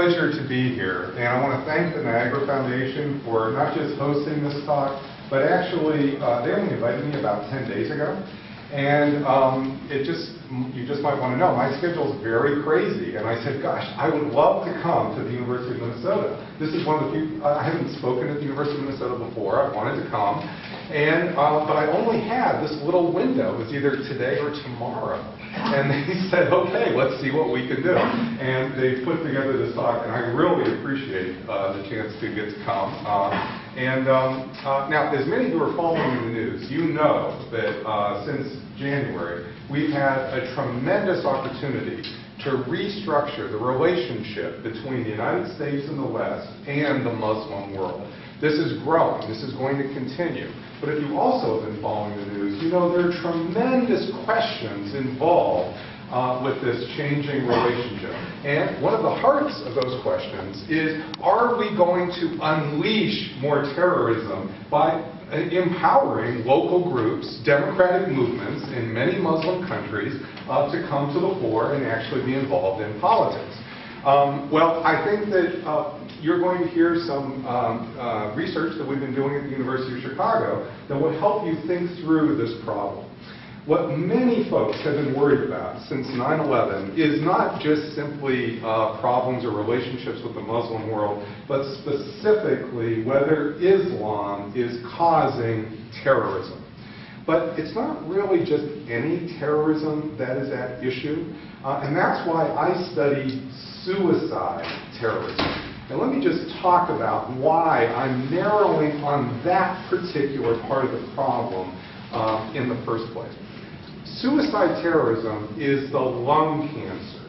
pleasure to be here, and I want to thank the Niagara Foundation for not just hosting this talk, but actually they only invited me about 10 days ago, and you just might want to know, my schedule is very crazy, and I said, gosh, I would love to come to the University of Minnesota. This is one of the few, I haven't spoken at the University of Minnesota before, I wanted to come, and but I only had this little window, it was either today or tomorrow. And they said, okay, let's see what we can do. And they put together this talk, and I really appreciate the chance to get to come. Now, as many who are following the news, you know that since January, we've had a tremendous opportunity to restructure the relationship between the United States and the West and the Muslim world. This is growing. This is going to continue. But if you also have been following the news, you know there are tremendous questions involved with this changing relationship. And one of the hearts of those questions is, are we going to unleash more terrorism by empowering local groups, democratic movements in many Muslim countries to come to the fore and actually be involved in politics? Well, I think that you're going to hear some research that we've been doing at the University of Chicago that will help you think through this problem. What many folks have been worried about since 9/11 is not just simply problems or relationships with the Muslim world, but specifically whether Islam is causing terrorism. But it's not really just any terrorism that is at issue, and that's why I study suicide terrorism. And let me just talk about why I'm narrowing on that particular part of the problem in the first place. Suicide terrorism is the lung cancer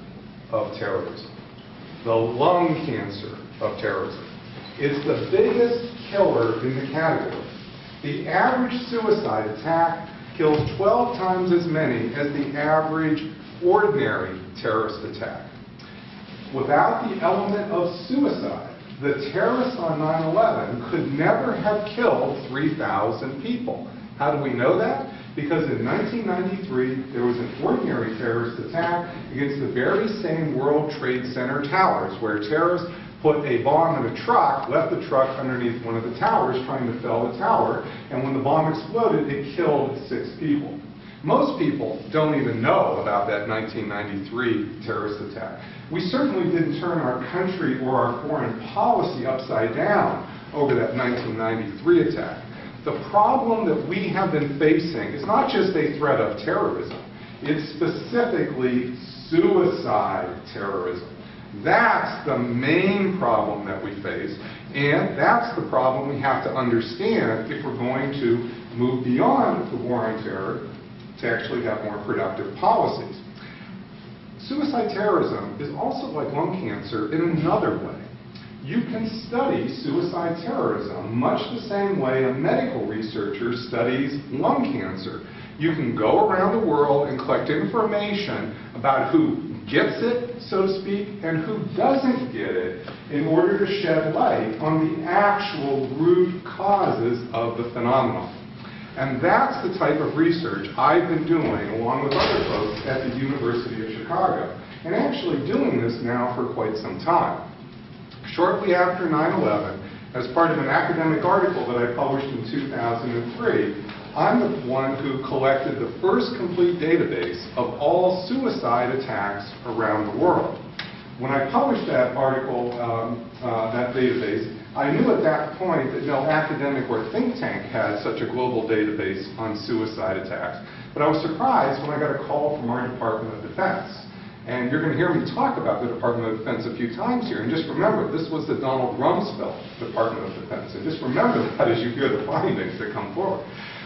of terrorism. The lung cancer of terrorism. It's the biggest killer in the category. The average suicide attack kills 12 times as many as the average ordinary terrorist attack. Without the element of suicide, the terrorists on 9/11 could never have killed 3,000 people. How do we know that? Because in 1993, there was an ordinary terrorist attack against the very same World Trade Center towers, where terrorists put a bomb in a truck, left the truck underneath one of the towers trying to fell the tower, and when the bomb exploded, it killed 6 people. Most people don't even know about that 1993 terrorist attack. We certainly didn't turn our country or our foreign policy upside down over that 1993 attack. The problem that we have been facing is not just a threat of terrorism, it's specifically suicide terrorism. That's the main problem that we face, and that's the problem we have to understand if we're going to move beyond the war on terror to actually have more productive policies. Suicide terrorism is also like lung cancer in another way. You can study suicide terrorism much the same way a medical researcher studies lung cancer. You can go around the world and collect information about who gets it, so to speak, and who doesn't get it in order to shed light on the actual root causes of the phenomenon. And that's the type of research I've been doing along with other folks at the University of Chicago, and actually doing this now for quite some time. Shortly after 9/11, as part of an academic article that I published in 2003, I'm the one who collected the first complete database of all suicide attacks around the world. When I published that article, that database, I knew at that point that no academic or think tank had such a global database on suicide attacks. But I was surprised when I got a call from our Department of Defense. And you're going to hear me talk about the Department of Defense a few times here. And just remember, this was the Donald Rumsfeld Department of Defense. And just remember that as you hear the findings that come forward.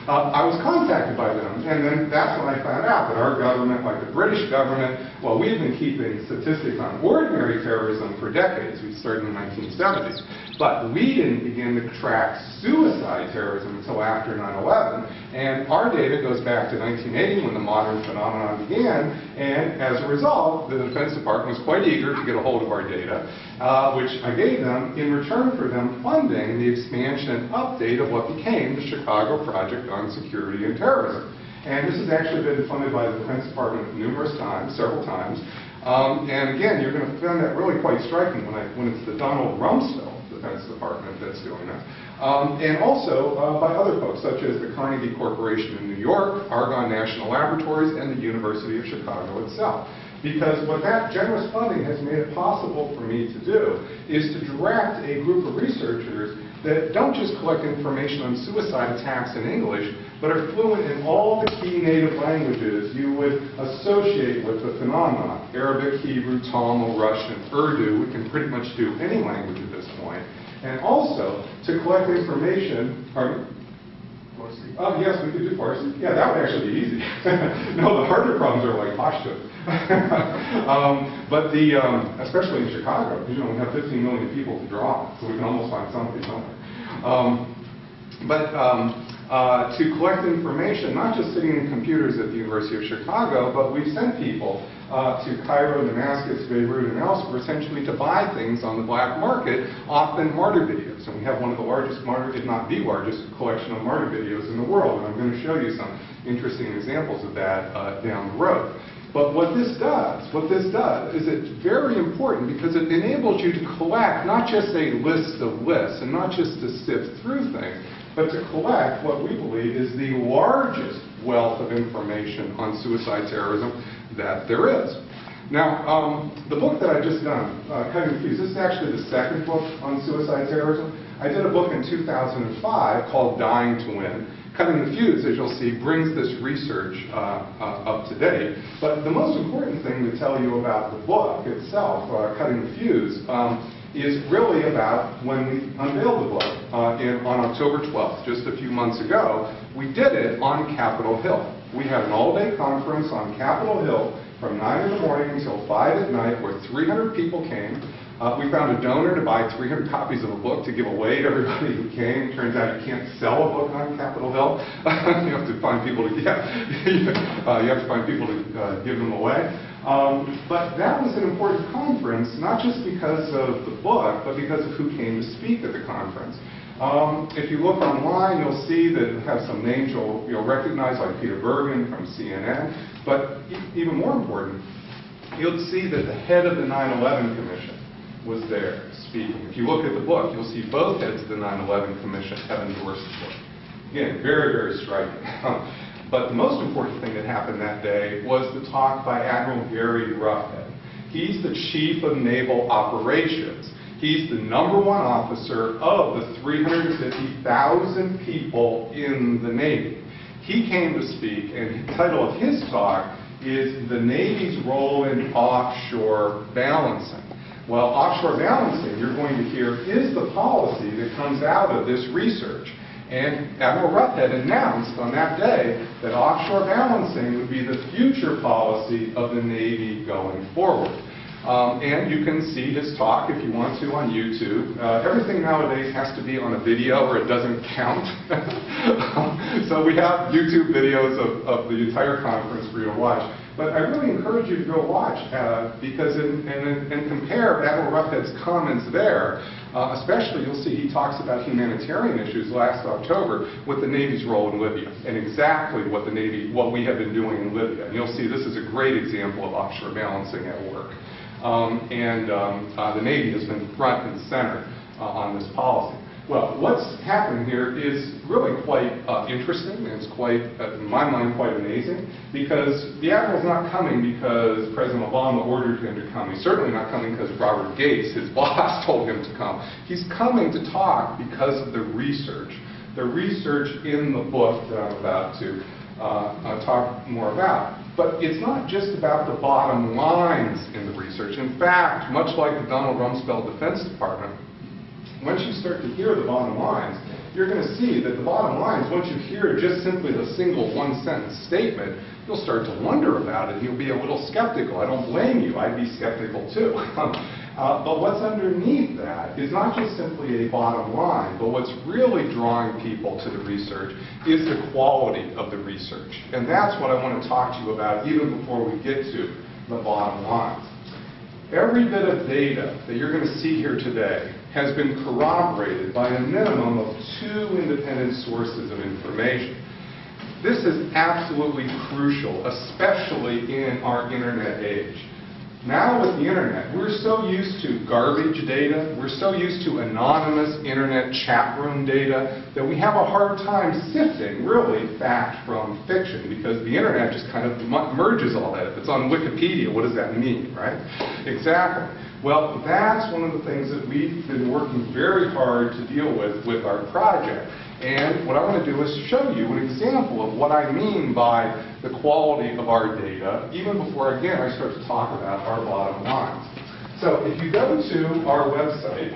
I was contacted by them, and then that's when I found out that our government, like the British government, well, we've been keeping statistics on ordinary terrorism for decades. We started in the 1970s. But we didn't begin to track suicide terrorism until after 9/11, and our data goes back to 1980 when the modern phenomenon began, and as a result, the Defense Department was quite eager to get a hold of our data, which I gave them in return for them funding the expansion and update of what became the Chicago Project on Security and Terrorism. And this has actually been funded by the Defense Department numerous times, several times. And again, you're going to find that really quite striking when it's the Donald Rumsfeld Defense Department that's doing that. And also by other folks, such as the Carnegie Corporation in New York, Argonne National Laboratories, and the University of Chicago itself. Because what that generous funding has made it possible for me to do is to direct a group of researchers that don't just collect information on suicide attacks in English, but are fluent in all the key native languages you would associate with the phenomenon. Arabic, Hebrew, Tamil, Russian, Urdu. We can pretty much do any language at this point. And also to collect information, pardon? Farsi? Oh, yes, we could do Farsi. Yeah, that would actually be easy. No, the harder problems are like Pashto. But especially in Chicago, we have 15 million people to draw, so we can almost find something somewhere. To collect information, not just sitting in computers at the University of Chicago, but we've sent people to Cairo, Damascus, Beirut, and elsewhere, essentially to buy things on the black market, often martyr videos. And we have one of the largest martyr, if not the largest, collection of martyr videos in the world. And I'm going to show you some interesting examples of that down the road. But what this does is it's very important because it enables you to collect not just a list of lists and not just to sift through things, but to collect what we believe is the largest wealth of information on suicide terrorism that there is. Now, the book that I've just done, Cutting the Fuse, this is actually the second book on suicide terrorism. I did a book in 2005 called Dying to Win. Cutting the Fuse, as you'll see, brings this research up to date. But the most important thing to tell you about the book itself, Cutting the Fuse, is really about when we unveiled the book on October 12th, just a few months ago. We did it on Capitol Hill. We had an all-day conference on Capitol Hill from 9 in the morning until 5 at night where 300 people came. We found a donor to buy 300 copies of a book to give away to everybody who came. Turns out you can't sell a book on Capitol Hill. You have to find people to, you have to find people to give them away. But that was an important conference, not just because of the book, but because of who came to speak at the conference. If you look online, you'll see that it has some names you'll recognize, like Peter Bergen from CNN. But even more important, you'll see that the head of the 9/11 Commission was there speaking. If you look at the book, you'll see both heads of the 9/11 Commission have endorsed the book. Again, very, very striking. But the most important thing that happened that day was the talk by Admiral Gary Roughead. He's the Chief of Naval Operations. He's the #1 officer of the 350,000 people in the Navy. He came to speak, and the title of his talk is The Navy's Role in Offshore Balancing. Well, offshore balancing, you're going to hear, is the policy that comes out of this research. And Admiral Roughead announced on that day that offshore balancing would be the future policy of the Navy going forward. And you can see his talk if you want to on YouTube. Everything nowadays has to be on a video or it doesn't count. So we have YouTube videos of the entire conference for you to watch. But I really encourage you to go watch because and compare Admiral Roughead's comments there. Especially, you'll see he talks about humanitarian issues last October with the Navy's role in Libya and exactly what we have been doing in Libya. And you'll see this is a great example of offshore balancing at work. The Navy has been front and center on this policy. Well, what's happening here is really quite interesting, and it's quite, in my mind, quite amazing, because the Admiral's not coming because President Obama ordered him to come. He's certainly not coming because Robert Gates, his boss, told him to come. He's coming to talk because of the research in the book that I'm about to talk more about. But it's not just about the bottom lines in the research. In fact, much like the Donald Rumsfeld Defense Department, once you start to hear the bottom lines, you're going to see that the bottom lines, once you hear just simply the single one-sentence statement, you'll start to wonder about it. You'll be a little skeptical. I don't blame you. I'd be skeptical too. But what's underneath that is not just simply a bottom line, but what's really drawing people to the research is the quality of the research. And that's what I want to talk to you about even before we get to the bottom lines. Every bit of data that you're going to see here today has been corroborated by a minimum of 2 independent sources of information. This is absolutely crucial, especially in our internet age. Now with the internet, we're so used to garbage data, we're so used to anonymous internet chat room data that we have a hard time sifting, really, fact from fiction, because the internet just kind of merges all that. If it's on Wikipedia, what does that mean, right? Exactly. Well, that's one of the things that we've been working very hard to deal with our project. And what I want to do is show you an example of what I mean by the quality of our data, even before, again, I start to talk about our bottom lines. So if you go to our website,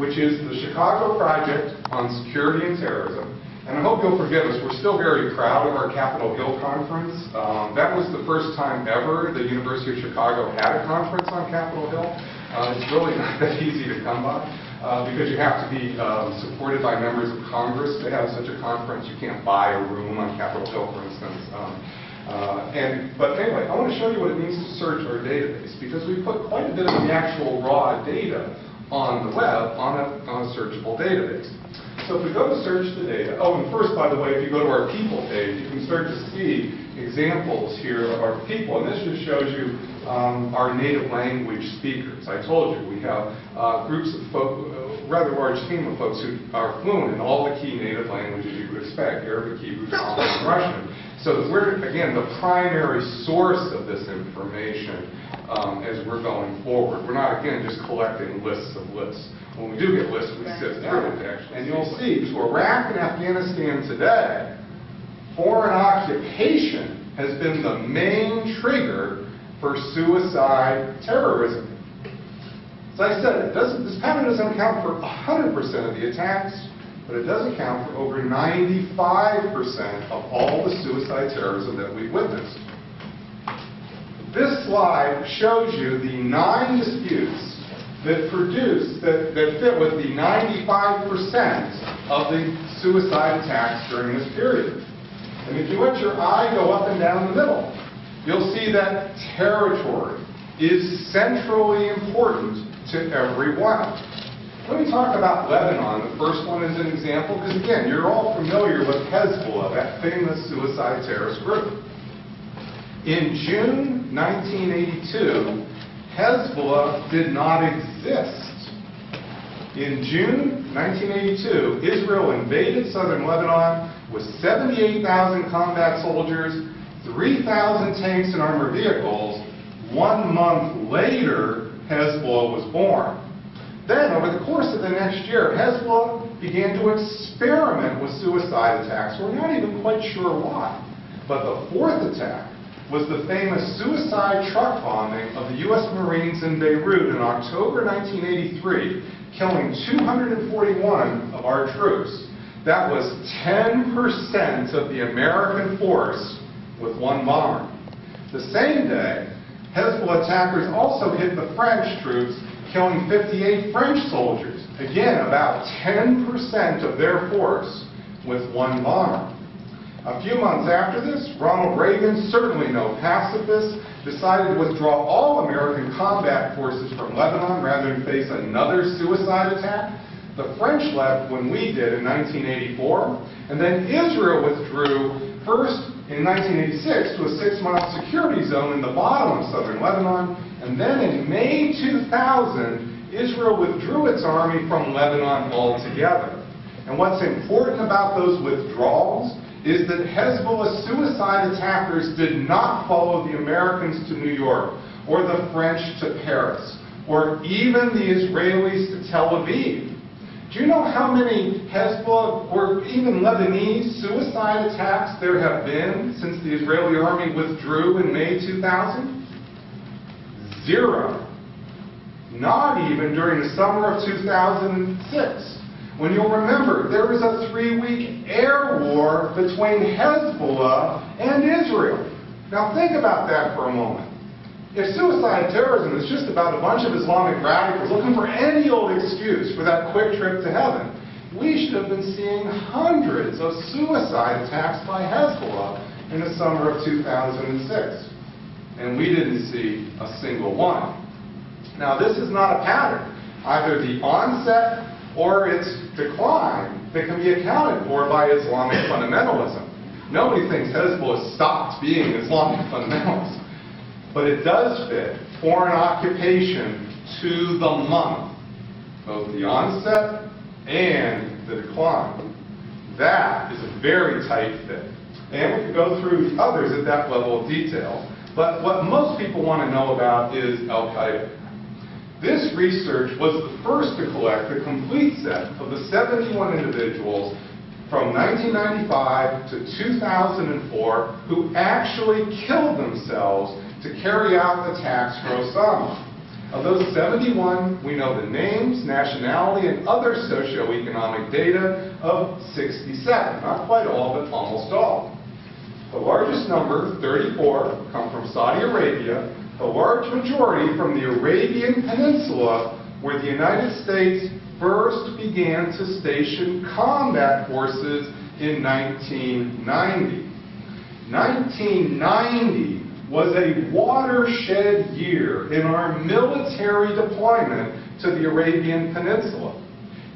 which is the Chicago Project on Security and Terrorism, and I hope you'll forgive us, we're still very proud of our Capitol Hill conference. That was the first time ever the University of Chicago had a conference on Capitol Hill. It's really not that easy to come by. Because you have to be supported by members of Congress to have such a conference. You can't buy a room on Capitol Hill, for instance. But anyway, I want to show you what it means to search our database, because we put quite a bit of the actual raw data on the web on a searchable database. So if we go to search the data, oh, and first, by the way, if you go to our people page, you can start to see examples here of our people, and this just shows you our native language speakers. I told you we have groups of folk, a rather large team of folks who are fluent in all the key native languages you would expect: Arabic, Hebrew, Somali, and Russian. So we're, again, the primary source of this information as we're going forward. We're not, again, just collecting lists of lists. When we do get lists, we sift through it, actually. And you'll see, to Iraq and Afghanistan today, foreign occupation has been the main trigger for suicide terrorism. As I said, this pattern doesn't account for 100% of the attacks, but it does account for over 95% of all the suicide terrorism that we've witnessed. This slide shows you the 9 disputes that fit with the 95% of the suicide attacks during this period. And if you let your eye go up and down the middle, you'll see that territory is centrally important to every one. Let me talk about Lebanon. The first one is an example, because again, you're all familiar with Hezbollah, that famous suicide terrorist group. In June 1982, Hezbollah did not exist. In June 1982, Israel invaded southern Lebanon with 78,000 combat soldiers, 3,000 tanks and armored vehicles. 1 month later, Hezbollah was born. Then, over the course of the next year, Hezbollah began to experiment with suicide attacks. We're not even quite sure why. But the fourth attack was the famous suicide truck bombing of the U.S. Marines in Beirut in October 1983, killing 241 of our troops. That was 10% of the American force with one bomber. The same day, Hezbollah attackers also hit the French troops, killing 58 French soldiers. Again, about 10% of their force with one bomber. A few months after this, Ronald Reagan, certainly no pacifist, decided to withdraw all American combat forces from Lebanon rather than face another suicide attack. The French left when we did in 1984, and then Israel withdrew first in 1986 to a 6-mile security zone in the bottom of southern Lebanon, and then in May 2000, Israel withdrew its army from Lebanon altogether. And what's important about those withdrawals is that Hezbollah suicide attackers did not follow the Americans to New York, or the French to Paris, or even the Israelis to Tel Aviv. Do you know how many Hezbollah or even Lebanese suicide attacks there have been since the Israeli army withdrew in May 2000? 0. Not even during the summer of 2006. When you'll remember, there was a 3-week air war between Hezbollah and Israel. Now think about that for a moment. If suicide terrorism is just about a bunch of Islamic radicals looking for any old excuse for that quick trip to heaven, we should have been seeing hundreds of suicide attacks by Hezbollah in the summer of 2006. And we didn't see a single one. Now this is not a pattern. Either the onset or its decline that can be accounted for by Islamic fundamentalism. Nobody thinks Hezbollah stopped being Islamic fundamentalists. but it does fit foreign occupation to the month, both the onset and the decline. That is a very tight fit. And we could go through the others at that level of detail. But what most people want to know about is Al-Qaeda. This research was the first to collect a complete set of the 71 individuals from 1995 to 2004 who actually killed themselves to carry out attacks for Osama. Of those 71, we know the names, nationality, and other socioeconomic data of 67. Not quite all, but almost all. The largest number, 34, come from Saudi Arabia, the large majority from the Arabian Peninsula, where the United States first began to station combat forces in 1990. 1990 was a watershed year in our military deployment to the Arabian Peninsula.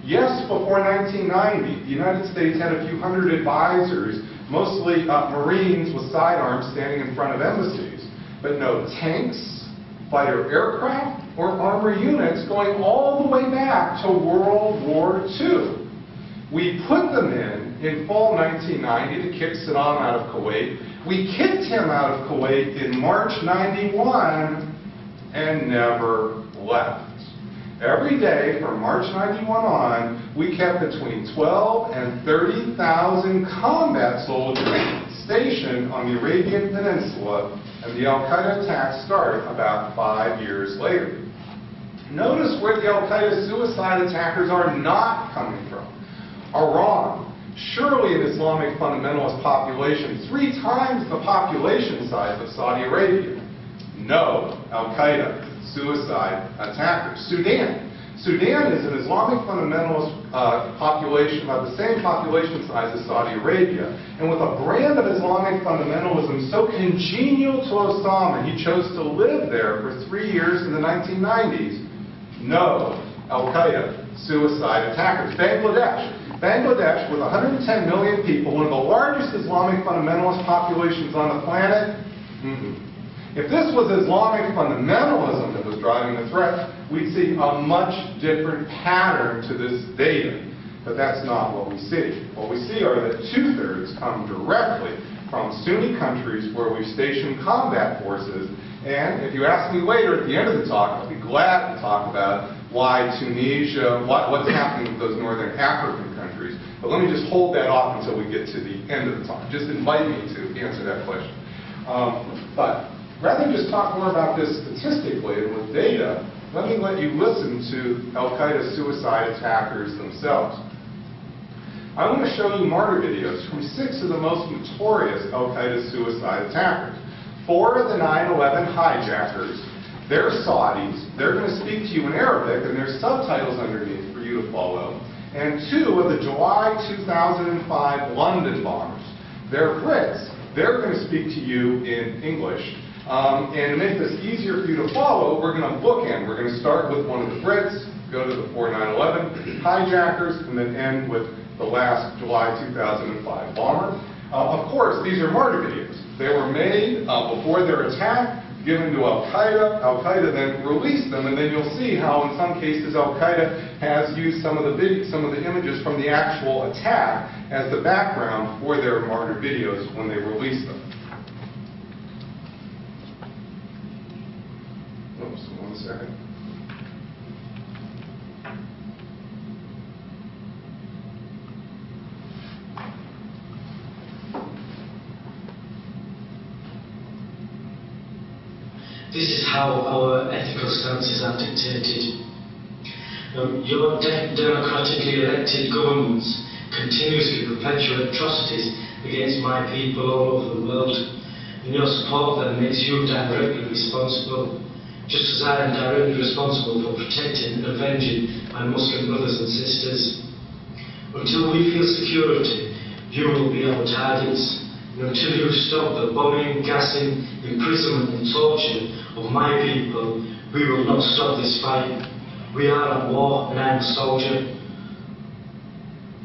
Yes, before 1990, the United States had a few hundred advisors, mostly Marines with sidearms standing in front of embassies, but no tanks, fighter aircraft, or armor units going all the way back to World War II. We put them in fall 1990 to kick Saddam out of Kuwait. We kicked him out of Kuwait in March 91 and never left. Every day from March 91 on, we kept between 12 and 30,000 combat soldiers stationed on the Arabian Peninsula, and the Al-Qaeda attacks start about 5 years later. Notice where the Al-Qaeda suicide attackers are not coming from. Iran. Surely an Islamic fundamentalist population 3 times the population size of Saudi Arabia. No, Al-Qaeda suicide attackers. Sudan. Sudan is an Islamic fundamentalist population, about the same population size as Saudi Arabia, and with a brand of Islamic fundamentalism so congenial to Osama, he chose to live there for 3 years in the 1990s. No, Al-Qaeda suicide attackers. Bangladesh. Bangladesh, with 110 million people, one of the largest Islamic fundamentalist populations on the planet, If this was Islamic fundamentalism that was driving the threat, we'd see a much different pattern to this data. But that's not what we see. What we see are that 2/3 come directly from Sunni countries where we've stationed combat forces. And if you ask me later at the end of the talk, I'll be glad to talk about why Tunisia, what's happening with those northern African countries. But let me just hold that off until we get to the end of the talk. Just invite me to answer that question. But rather than just talk more about this statistically and with data, let me let you listen to Al-Qaeda suicide attackers themselves. I want to show you martyr videos from 6 of the most notorious Al-Qaeda suicide attackers. 4 of the 9/11 hijackers, they're Saudis. They're going to speak to you in Arabic, and there's subtitles underneath for you to follow. And 2 of the July 2005 London bombers, they're Brits. They're going to speak to you in English. And to make this easier for you to follow, we're going to bookend. We're going to start with one of the Brits, go to the 4 9/11 hijackers, and then end with the last July 2005 bomber. Of course, these are martyr videos. They were made before their attack, given to Al-Qaeda. Al-Qaeda then released them, and then you'll see how in some cases Al-Qaeda has used some of the images from the actual attack as the background for their martyr videos when they released them. Oops, 1 second. This is how our ethical stances are dictated. Your democratically elected governments continuously perpetuate atrocities against my people all over the world, and your support of them makes you directly responsible, just as I am directly responsible for protecting and avenging my Muslim brothers and sisters. Until we feel security, you will be our targets. And until you stop the bombing, gassing, imprisonment and torture of my people, we will not stop this fight. We are at war and I am a soldier.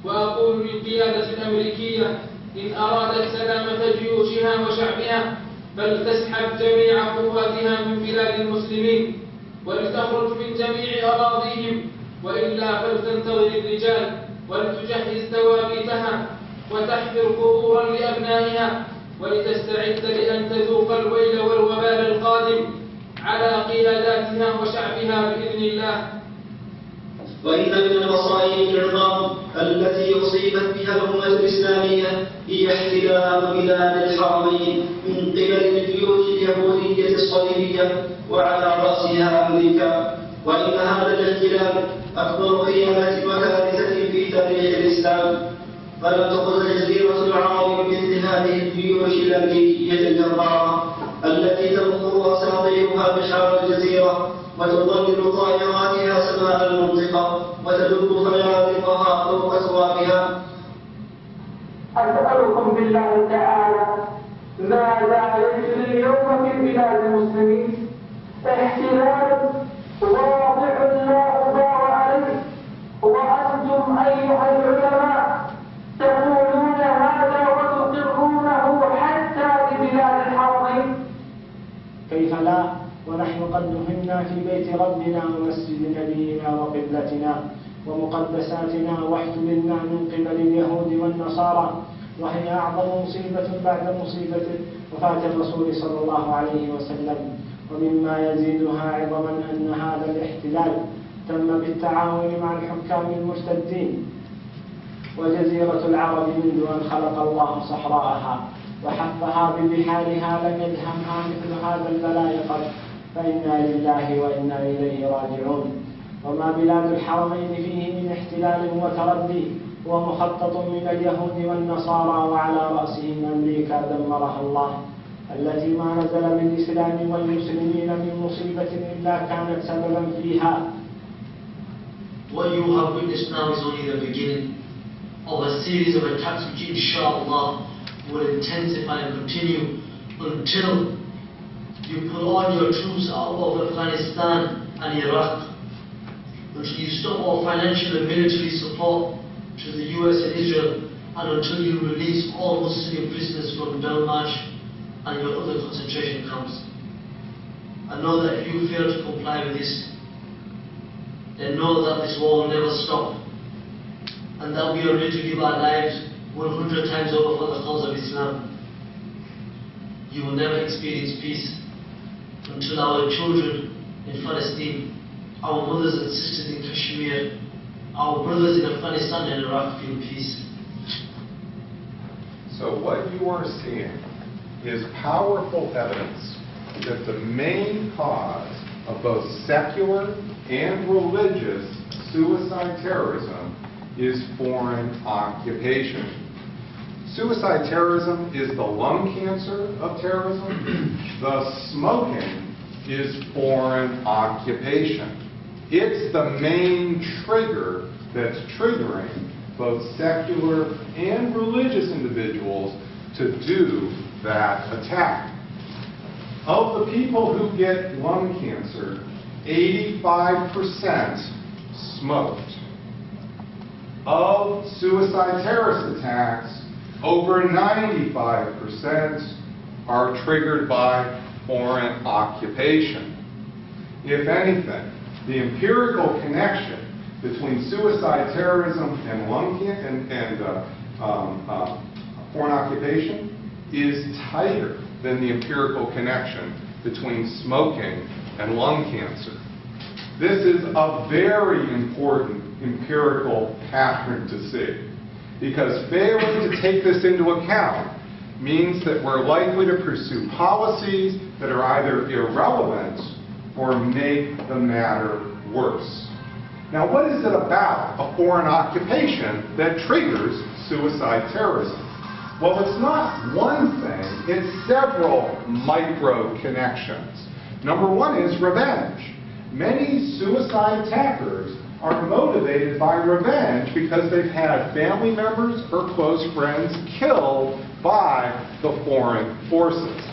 وأقول للقيادة الأمريكية إن أرادت سلامة جيوشها وشعبها بل تسحب جميع قواتها من بلاد المسلمين ولتخرج من جميع أراضيهم، وإلا فلتنتظر الرجال ولتجهز توابيتها وتحفر قبورا لأبنائها ولتستعد لأن تذوق الويل والوبال القادم على قياداتها وشعبها بإذن الله. وإن من المصائب العظام التي أصيبت بها الأمة الإسلامية هي احتلال بلاد الحرمين من قبل الجيوش اليهودية الصليبية وعلى رأسها أمريكا، وإن هذا الاحتلال أكبر خيانة وكارثة في تاريخ الإسلام، فلم تخرج جزيرة العرب بمثل هذه الجيوش الأمريكية الجبارة التي تمطر أساطيرها بشار الجزيرة وتضلل طائراتها سماء المنطقة وتدب فيارقها فوق أسوارها. أسألكم بالله تعالى ماذا يجري اليوم في بلاد المسلمين؟ احتلال واضح لا غبار عليه، وأنتم أيها العلماء تقولون هذا وتقرونه حتى لبلاد الحرمين. كيف لا، ونحن قد دفنا في بيت ربنا ومسجد نبينا وقبلتنا ومقدساتنا واحتللنا من قبل اليهود والنصارى، وهي أعظم مصيبة بعد مصيبة وفاة الرسول صلى الله عليه وسلم. ومما يزيدها عظما أن هذا الاحتلال تم بالتعاون مع الحكام المرتدين، وجزيرة العرب منذ أن خلق الله صحراءها وحفها ببحارها لم يدهمها مثل هذا البلاء قط، فإنا لله وإنا إليه راجعون. وما بلاد الحرمين فيه من احتلال وتردي هو مخطط من اليهود والنصارى، وعلى رأسهم أمريكا دمرها الله، التي ما نزل بالإسلام والمسلمين من مصيبة إلا كانت سببا فيها. What you have witnessed now is only the beginning of a series of attacks which inshallah will intensify and continue until you pull all your troops out of Afghanistan and Iraq, until you stop all financial and military support to the US and Israel, and until you release all Muslim prisoners from Belmarsh and your other concentration camps. And know that if you fail to comply with this, then know that this war will never stop, and that we are ready to give our lives 100 times over for the cause of Islam. You will never experience peace until our children in Palestine, our mothers and sisters in Kashmir, our brothers in Afghanistan and Iraq feel peace. So what you are seeing is powerful evidence that the main cause of both secular and religious suicide terrorism is foreign occupation. Suicide terrorism is the lung cancer of terrorism. The smoking is foreign occupation. It's the main trigger that's triggering both secular and religious individuals to do that attack. Of the people who get lung cancer, 85% smoked. Of suicide terrorist attacks, over 95% are triggered by foreign occupation. If anything, the empirical connection between suicide terrorism and lung cancer and foreign occupation is tighter than the empirical connection between smoking and lung cancer. This is a very important empirical pattern to see, because failing to take this into account means that we're likely to pursue policies that are either irrelevant or make the matter worse. Now, what is it about a foreign occupation that triggers suicide terrorism? Well, it's not one thing, it's several micro-connections. Number one is revenge. Many suicide attackers are motivated by revenge because they've had family members or close friends killed by the foreign forces.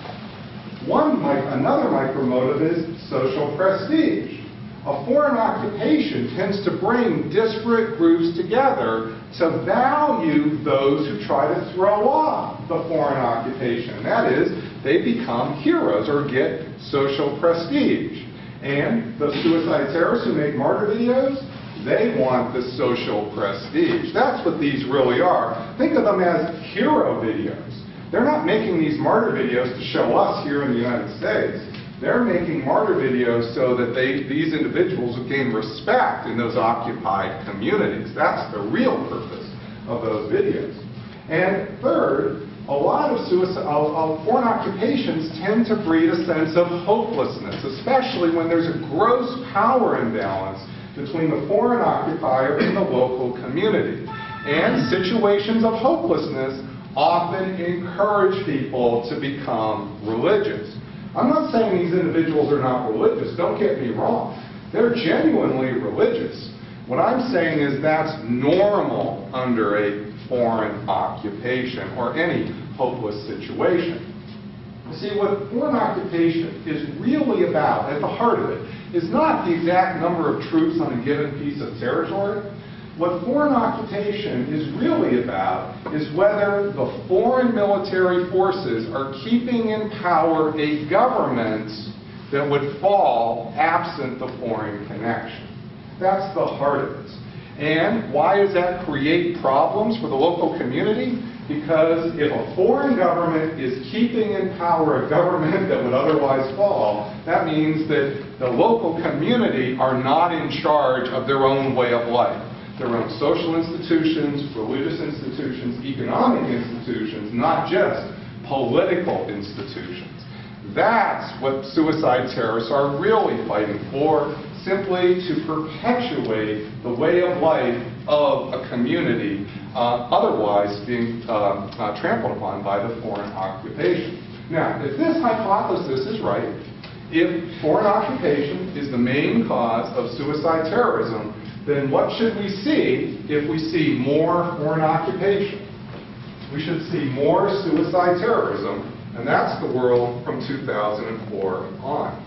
Another micromotive is social prestige. A foreign occupation tends to bring disparate groups together to value those who try to throw off the foreign occupation. That is, they become heroes or get social prestige. And the suicide terrorists who make martyr videos, they want the social prestige. That's what these really are. Think of them as hero videos. They're not making these martyr videos to show us here in the United States. They're making martyr videos so that these individuals will gain respect in those occupied communities. That's the real purpose of those videos. And third, a lot of foreign occupations tend to breed a sense of hopelessness, especially when there's a gross power imbalance between the foreign occupier and the local community. And situations of hopelessness often encourage people to become religious. I'm not saying these individuals are not religious, don't get me wrong. They're genuinely religious. What I'm saying is that's normal under a foreign occupation or any hopeless situation. You see, what foreign occupation is really about, at the heart of it, is not the exact number of troops on a given piece of territory. What foreign occupation is really about is whether the foreign military forces are keeping in power a government that would fall absent the foreign connection. That's the heart of it. And why does that create problems for the local community? Because if a foreign government is keeping in power a government that would otherwise fall, that means that the local community are not in charge of their own way of life. Their own social institutions, religious institutions, economic institutions, not just political institutions. That's what suicide terrorists are really fighting for, simply to perpetuate the way of life of a community otherwise being trampled upon by the foreign occupation. Now, if this hypothesis is right, if foreign occupation is the main cause of suicide terrorism, then what should we see if we see more foreign occupation? We should see more suicide terrorism, and that's the world from 2004 on.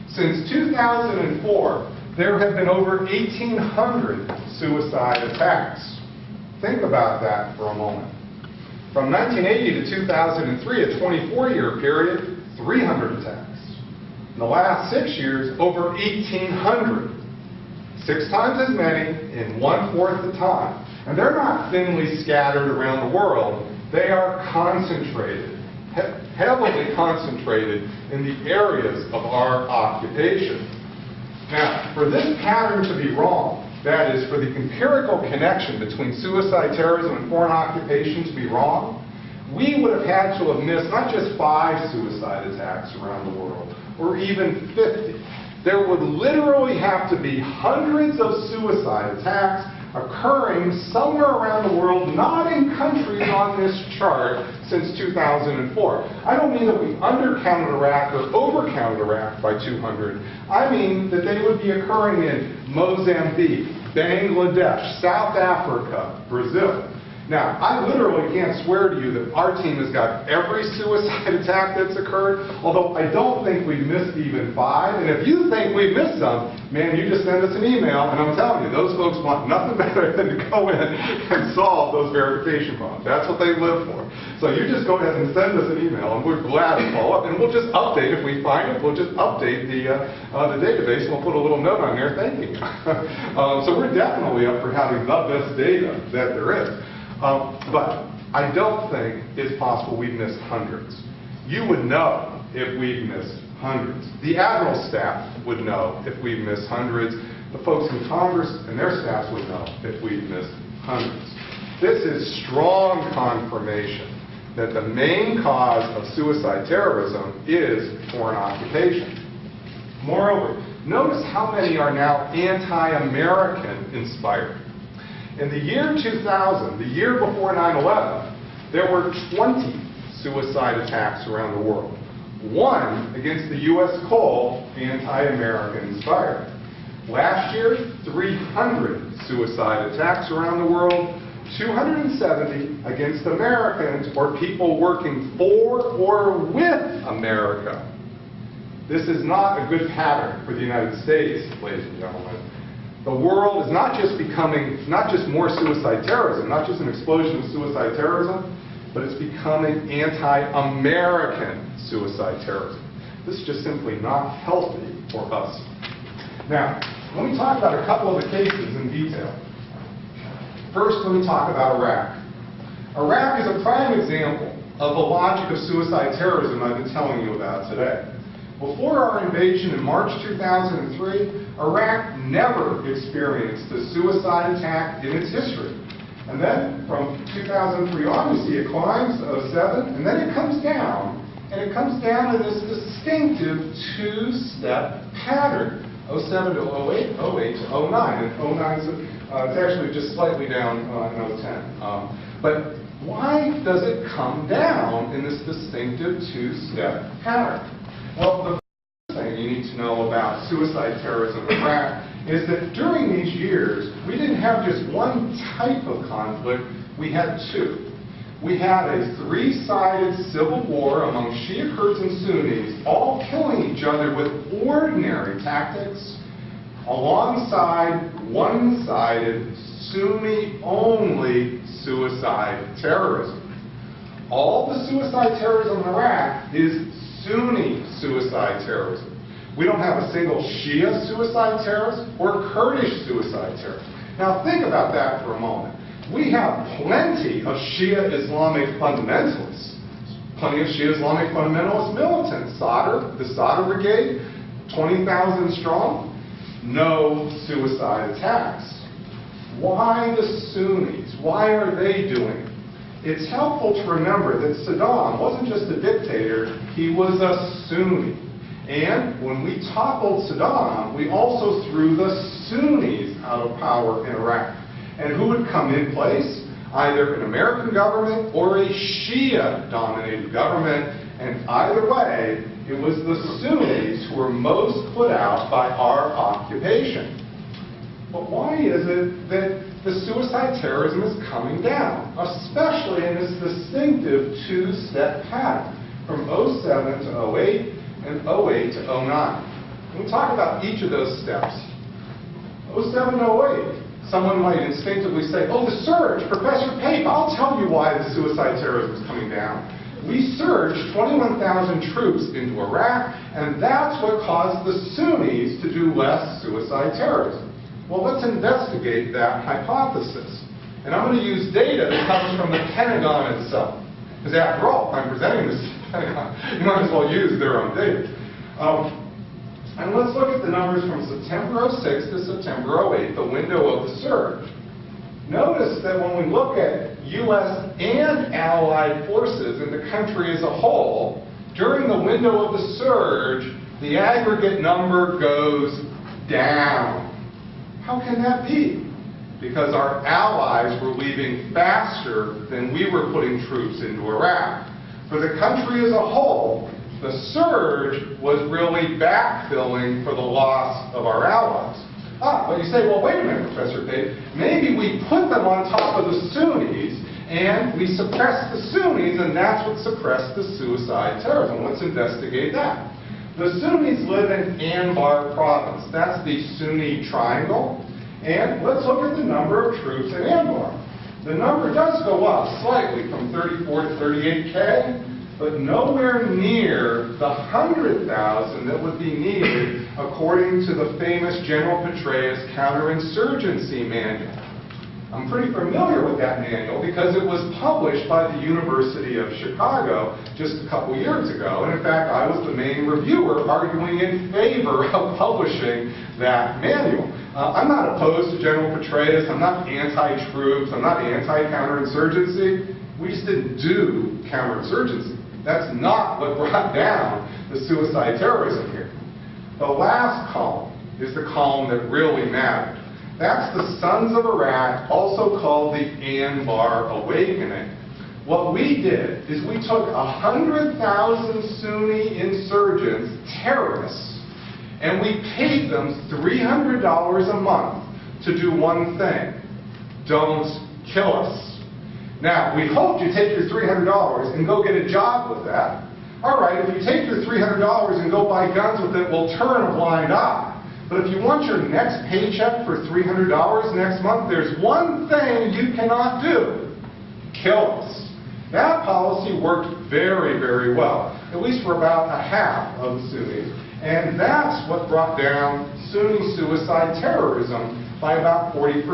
Since 2004, there have been over 1,800 suicide attacks. Think about that for a moment. From 1980 to 2003, a 24-year period, 300 attacks. In the last 6 years, over 1,800. 6 times as many in 1/4 the time. And they're not thinly scattered around the world. They are concentrated, heavily concentrated in the areas of our occupation. Now, for this pattern to be wrong, that is, for the empirical connection between suicide terrorism and foreign occupation to be wrong, we would have had to have missed not just 5 suicide attacks around the world, or even 50. There would literally have to be hundreds of suicide attacks occurring somewhere around the world, not in countries on this chart, since 2004. I don't mean that we undercounted Iraq or overcounted Iraq by 200. I mean that they would be occurring in Mozambique, Bangladesh, South Africa, Brazil. Now, I literally can't swear to you that our team has got every suicide attack that's occurred, although I don't think we've missed even 5. And if you think we've missed some, man, you just send us an email, and I'm telling you, those folks want nothing better than to go in and solve those verification problems. That's what they live for. So you just go ahead and send us an email, and we're glad to follow up. And we'll just update, if we find it, we'll just update the database, and we'll put a little note on there thanking you. So we're definitely up for having the best data that there is. But I don't think it's possible we've missed hundreds. You would know if we've missed hundreds. The Admiral staff would know if we've missed hundreds. The folks in Congress and their staffs would know if we've missed hundreds. This is strong confirmation that the main cause of suicide terrorism is foreign occupation. Moreover, notice how many are now anti-American inspired. In the year 2000, the year before 9/11, there were 20 suicide attacks around the world. 1 against the U.S. coal, anti-American inspired. Last year, 300 suicide attacks around the world, 270 against Americans or people working for or with America. This is not a good pattern for the United States, ladies and gentlemen. The world is not just more suicide terrorism, not just an explosion of suicide terrorism. but it's becoming anti-American suicide terrorism. This is just simply not healthy for us. Now, let me talk about a couple of the cases in detail. First, let me talk about Iraq. Iraq is a prime example of the logic of suicide terrorism I've been telling you about today. Before our invasion in March 2003, Iraq never experienced a suicide attack in its history. And then from 2003 on, you see it climbs to 07, and then it comes down. And it comes down to this distinctive two-step pattern. 07 to 08, 08 to 09. And 09 it's actually just slightly down in 010. But why does it come down in this distinctive two-step pattern? Well, the first thing you need to know about suicide terrorism in Iraq is that during these years, we didn't have just one type of conflict, we had two. We had a three-sided civil war among Shia, Kurds, and Sunnis, all killing each other with ordinary tactics, alongside one-sided, Sunni-only suicide terrorism. All the suicide terrorism in Iraq is Sunni suicide terrorism. We don't have a single Shia suicide terrorist or Kurdish suicide terrorist. Now think about that for a moment. We have plenty of Shia Islamic fundamentalists, plenty of Shia Islamic fundamentalist militants. The Sadr Brigade, 20,000 strong, no suicide attacks. Why the Sunnis? Why are they doing it? It's helpful to remember that Saddam wasn't just a dictator, he was a Sunni. And when we toppled Saddam, we also threw the Sunnis out of power in Iraq. And who would come in place? Either an American government or a Shia-dominated government. And either way, it was the Sunnis who were most put out by our occupation. But why is it that the suicide terrorism is coming down, especially in this distinctive two-step pattern from 07 to 08 and 08 to 09? When we talk about each of those steps, 07 to 08, someone might instinctively say, oh, the surge, Professor Pape, I'll tell you why the suicide terrorism is coming down. We surged 21,000 troops into Iraq, and that's what caused the Sunnis to do less suicide terrorism. Well, let's investigate that hypothesis. And I'm going to use data that comes from the Pentagon itself. Because after all, I'm presenting this to the Pentagon. You might as well use their own data. And let's look at the numbers from September 06 to September 08, the window of the surge. Notice that when we look at U.S. and Allied forces in the country as a whole, during the window of the surge, the aggregate number goes down. How can that be? Because our allies were leaving faster than we were putting troops into Iraq. For the country as a whole, the surge was really backfilling for the loss of our allies. But you say, well, wait a minute, Professor Pape. Maybe we put them on top of the Sunnis, and we suppressed the Sunnis, and that's what suppressed the suicide terrorism. Let's investigate that. The Sunnis live in Anbar province. That's the Sunni triangle. And let's look at the number of troops in Anbar. The number does go up slightly from 34 to 38K, but nowhere near the 100,000 that would be needed according to the famous General Petraeus counterinsurgency manual. I'm pretty familiar with that manual because it was published by the University of Chicago just a couple years ago. And in fact, I was the main reviewer arguing in favor of publishing that manual. I'm not opposed to General Petraeus. I'm not anti-troops. I'm not anti-counterinsurgency. We just didn't do counterinsurgency. That's not what brought down the suicide terrorism here. The last column is the column that really mattered. That's the Sons of Iraq, also called the Anbar Awakening. What we did is we took 100,000 Sunni insurgents, terrorists, and we paid them $300 a month to do one thing: don't kill us. Now, we hoped you'd take your $300 and go get a job with that. All right, if you take your $300 and go buy guns with it, we'll turn a blind eye. But if you want your next paycheck for $300 next month, there's one thing you cannot do: kill us. That policy worked very, very well, at least for about a half of the Sunnis, and that's what brought down Sunni suicide terrorism by about 40%.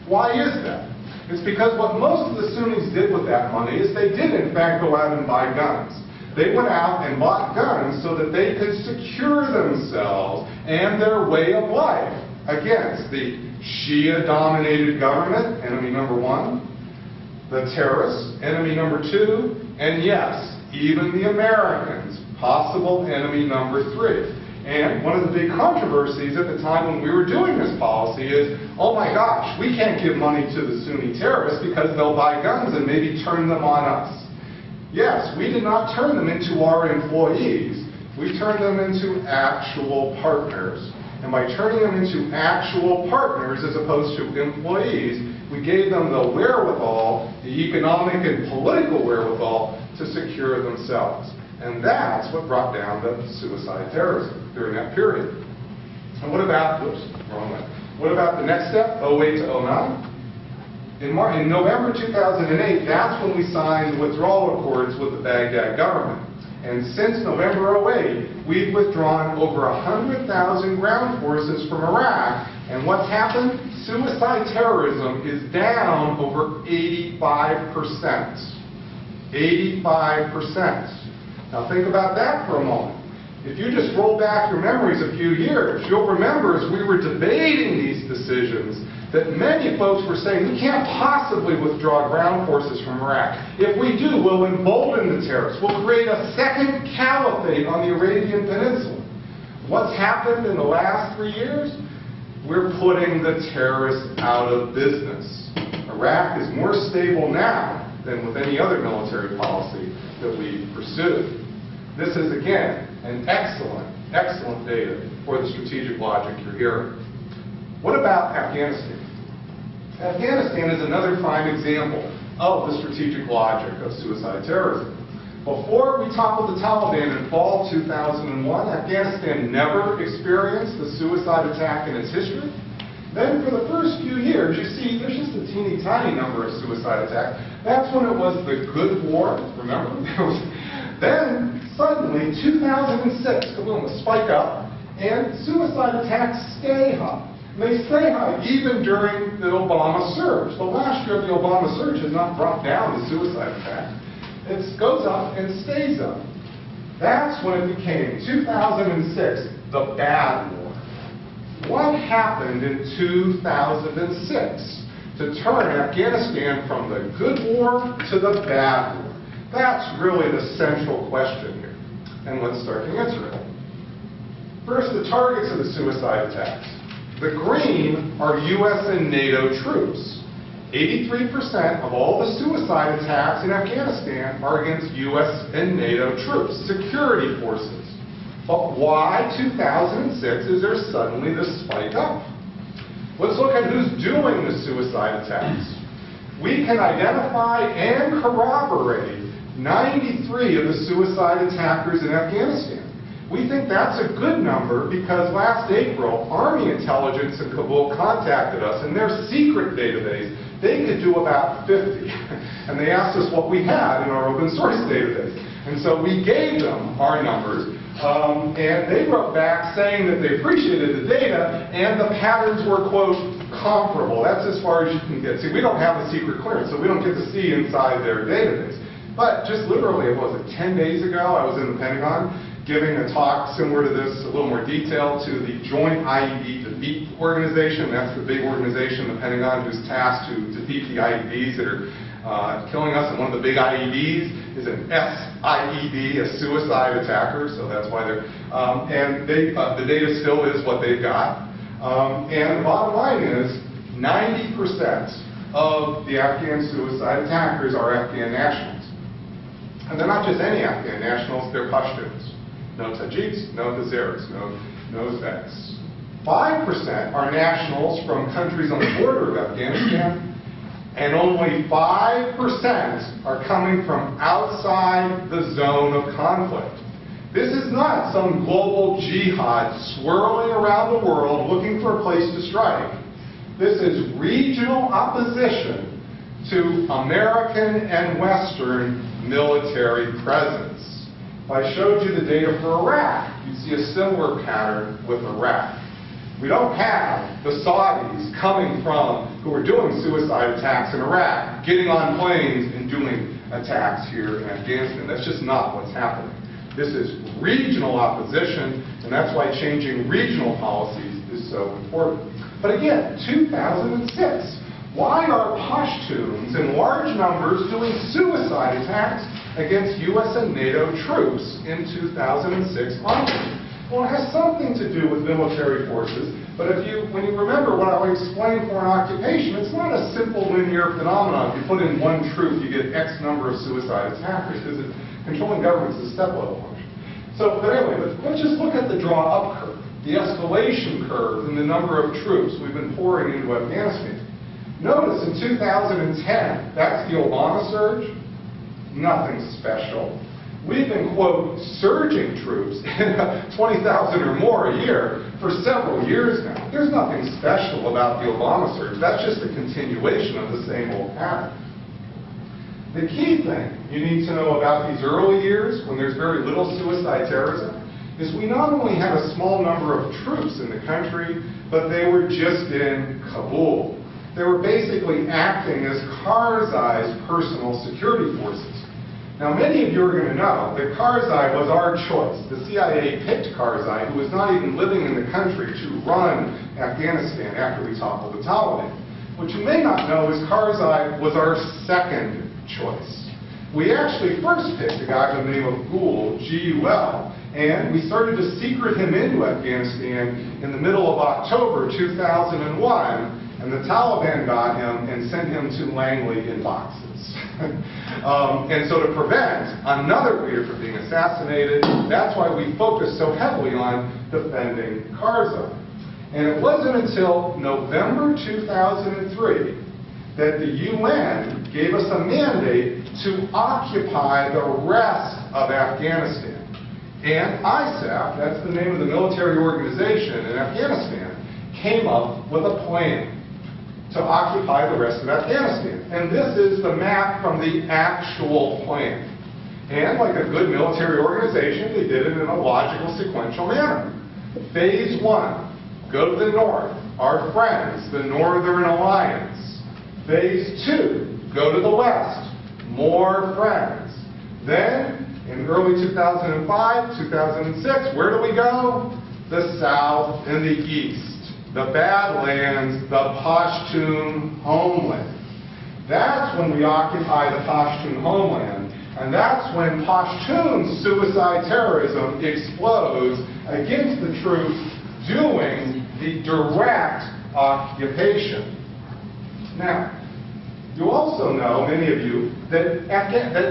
Why is that? It's because what most of the Sunnis did with that money is they did in fact go out and buy guns. They went out and bought guns so that they could secure themselves and their way of life against the Shia-dominated government, enemy number one, the terrorists, enemy number two, and yes, even the Americans, possible enemy number three. And one of the big controversies at the time when we were doing this policy is, oh my gosh, we can't give money to the Sunni terrorists because they'll buy guns and maybe turn them on us. Yes, we did not turn them into our employees. We turned them into actual partners. And by turning them into actual partners as opposed to employees, we gave them the wherewithal, the economic and political wherewithal to secure themselves. And that's what brought down the suicide terrorism during that period. And what about, oops, wrong way. What about the next step, 08 to 09? In November 2008, that's when we signed the withdrawal accords with the Baghdad government. And since November 08, we've withdrawn over 100,000 ground forces from Iraq. And what's happened? Suicide terrorism is down over 85%. 85%. Now think about that for a moment. If you just roll back your memories a few years, you'll remember as we were debating these decisions that many folks were saying, we can't possibly withdraw ground forces from Iraq. If we do, we'll embolden the terrorists. We'll create a second caliphate on the Arabian Peninsula. What's happened in the last 3 years? We're putting the terrorists out of business. Iraq is more stable now than with any other military policy that we pursued. This is, again, an excellent, excellent data for the strategic logic you're hearing. What about Afghanistan? Afghanistan is another prime example of the strategic logic of suicide terrorism. Before we toppled the Taliban in fall 2001, Afghanistan never experienced a suicide attack in its history. Then for the first few years, you see there's just a teeny tiny number of suicide attacks. That's when it was the good war, remember? Then suddenly, 2006, kaboom, a spike up, and suicide attacks stay high. And they stay high even during the Obama surge. The last year of the Obama surge has not brought down the suicide attacks. It goes up and stays up. That's when it became, 2006, the bad war. What happened in 2006 to turn Afghanistan from the good war to the bad war? That's really the central question here. And let's start to answer it. First, the targets of the suicide attacks. The green are U.S. and NATO troops. 83% of all the suicide attacks in Afghanistan are against U.S. and NATO troops, security forces. But why 2006 is there suddenly this spike up? Let's look at who's doing the suicide attacks. We can identify and corroborate 93 of the suicide attackers in Afghanistan. We think that's a good number because last April, Army intelligence in Kabul contacted us in their secret database. They could do about 50. And they asked us what we had in our open source database. And so we gave them our numbers. And they wrote back saying that they appreciated the data and the patterns were, quote, comparable. That's as far as you can get. See, we don't have a secret clearance, so we don't get to see inside their database. But just literally, it was 10 days ago, I was in the Pentagon giving a talk similar to this, a little more detail, to the Joint IED Defeat Organization. That's the big organization in the Pentagon who's tasked to defeat the IEDs that are killing us. And one of the big IEDs is an SIED, a suicide attacker. So that's why they're, and the data still is what they've got. And the bottom line is 90% of the Afghan suicide attackers are Afghan nationals. And they're not just any Afghan nationals, they're Pashtuns. No Tajiks, no Hazaras, no Uzbeks. 5% are nationals from countries on the border of Afghanistan, and only 5% are coming from outside the zone of conflict. This is not some global jihad swirling around the world looking for a place to strike. This is regional opposition to American and Western military presence. If I showed you the data for Iraq, you'd see a similar pattern with Iraq. We don't have the Saudis coming from, who are doing suicide attacks in Iraq, getting on planes and doing attacks here in Afghanistan. That's just not what's happening. This is regional opposition, and that's why changing regional policies is so important. But again, 2006. Why are Pashtuns in large numbers doing suicide attacks against U.S. and NATO troops in 2006 onward? Well, it has something to do with military forces, but when you remember what I explained for an occupation, it's not a simple linear phenomenon. If you put in one troop, you get X number of suicide attackers, because controlling governments is a step-level function. So, but anyway, let's just look at the draw-up curve, the escalation curve in the number of troops we've been pouring into Afghanistan. Notice in 2010, that's the Obama surge, nothing special. We've been, quote, surging troops, 20,000 or more a year, for several years now. There's nothing special about the Obama surge. That's just a continuation of the same old pattern. The key thing you need to know about these early years, when there's very little suicide terrorism, is we not only had a small number of troops in the country, but they were just in Kabul. They were basically acting as Karzai's personal security forces. Now, many of you are going to know that Karzai was our choice. The CIA picked Karzai, who was not even living in the country, to run Afghanistan after we toppled the Taliban. What you may not know is Karzai was our second choice. We actually first picked a guy by the name of Gul, G-U-L, and we started to secret him into Afghanistan in the middle of October 2001, and the Taliban got him and sent him to Langley in boxes. And so to prevent another leader from being assassinated, that's why we focused so heavily on defending Karzai. And it wasn't until November 2003 that the UN gave us a mandate to occupy the rest of Afghanistan. And ISAF, that's the name of the military organization in Afghanistan, came up with a plan to occupy the rest of Afghanistan. And this is the map from the actual plan. And like a good military organization, they did it in a logical, sequential manner. Phase 1, go to the north, our friends, the Northern Alliance. Phase 2, go to the west, more friends. Then, in early 2005, 2006, where do we go? The south and the east. The Badlands, the Pashtun homeland. That's when we occupy the Pashtun homeland, and that's when Pashtun suicide terrorism explodes against the troops doing the direct occupation. Now, you also know, many of you, that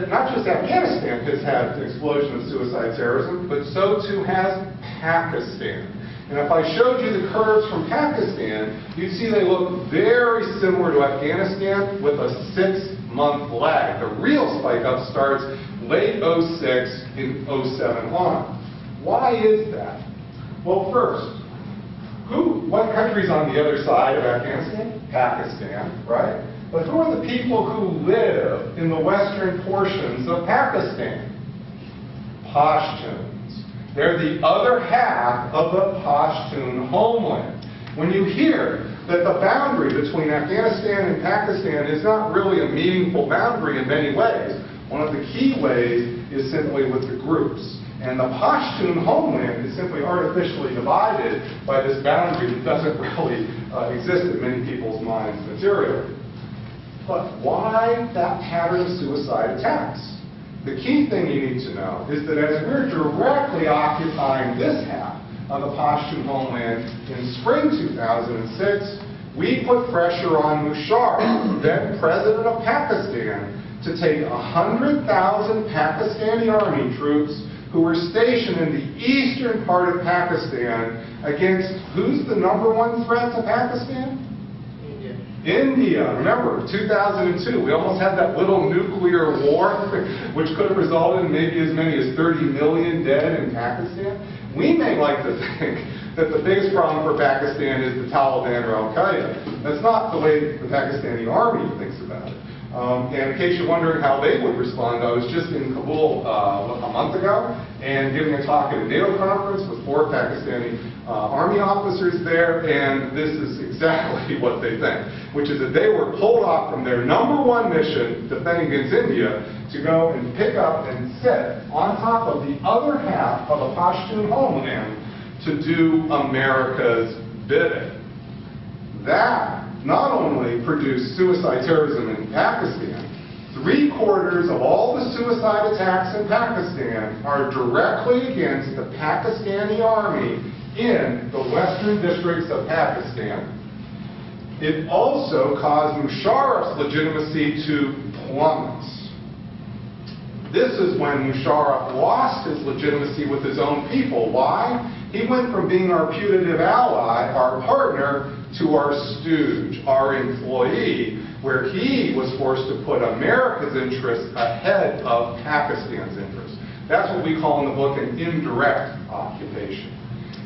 not just Afghanistan has had an explosion of suicide terrorism, but so too has Pakistan. And if I showed you the curves from Pakistan, you'd see they look very similar to Afghanistan with a 6-month lag. The real spike up starts late 06 in 07 on. Why is that? Well, first, what country's on the other side of Afghanistan? Pakistan, right? But who are the people who live in the western portions of Pakistan? Pashtuns. They're the other half of the Pashtun homeland. When you hear that the boundary between Afghanistan and Pakistan is not really a meaningful boundary in many ways, one of the key ways is simply with the groups. And the Pashtun homeland is simply artificially divided by this boundary that doesn't really exist in many people's minds materially. But why that pattern of suicide attacks? The key thing you need to know is that as we're directly occupying this half of the Pashtun homeland in spring 2006, we put pressure on Musharraf, then president of Pakistan, to take 100,000 Pakistani army troops who were stationed in the eastern part of Pakistan against who's the #1 threat to Pakistan? India. Remember, 2002, we almost had that little nuclear war, which could have resulted in maybe as many as 30 million dead in Pakistan. We may like to think that the biggest problem for Pakistan is the Taliban or Al-Qaeda. That's not the way the Pakistani army thinks about it. And in case you're wondering how they would respond, I was just in Kabul a month ago and giving a talk at a NATO conference with 4 Pakistani Army officers there, and this is exactly what they think, which is that they were pulled off from their #1 mission, defending against India, to go and pick up and sit on top of the other half of a Pashtun homeland to do America's bidding. That not only produced suicide terrorism in Pakistan, 3/4 of all the suicide attacks in Pakistan are directly against the Pakistani army in the western districts of Pakistan. It also caused Musharraf's legitimacy to plummet. This is when Musharraf lost his legitimacy with his own people. Why? He went from being our putative ally, our partner, to our stooge, our employee, where he was forced to put America's interests ahead of Pakistan's interests. That's what we call in the book an indirect occupation.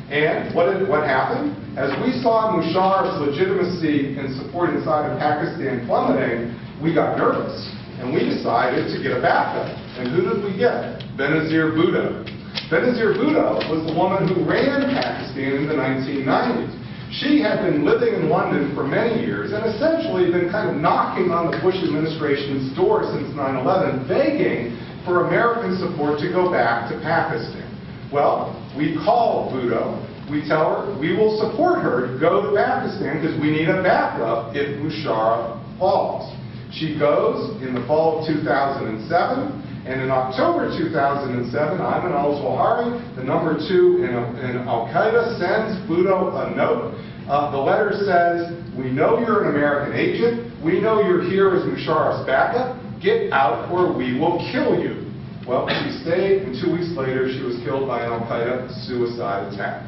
And what happened? As we saw Musharraf's legitimacy and support inside of Pakistan plummeting, we got nervous, and we decided to get a backup. And who did we get? Benazir Bhutto. Benazir Bhutto was the woman who ran Pakistan in the 1990s. She had been living in London for many years and essentially been kind of knocking on the Bush administration's door since 9/11, begging for American support to go back to Pakistan. Well, we call Bhutto. We tell her we will support her to go to Pakistan because we need a backup if Musharraf falls. She goes in the fall of 2007. And in October 2007, Ayman al-Zawahiri, the #2 in al-Qaeda, sends Bhutto a note. The letter says, "We know you're an American agent. We know you're here as Musharraf's backup. Get out or we will kill you." Well, she stayed, and 2 weeks later, she was killed by an al-Qaeda suicide attack.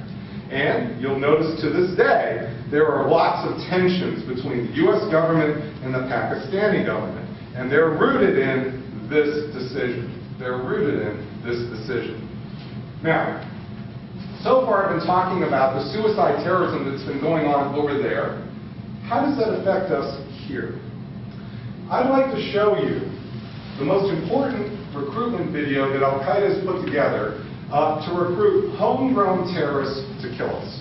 And you'll notice to this day, there are lots of tensions between the U.S. government and the Pakistani government. And they're rooted in this decision. They're rooted in this decision. Now, so far I've been talking about the suicide terrorism that's been going on over there. How does that affect us here? I'd like to show you the most important recruitment video that al-Qaeda has put together to recruit homegrown terrorists to kill us.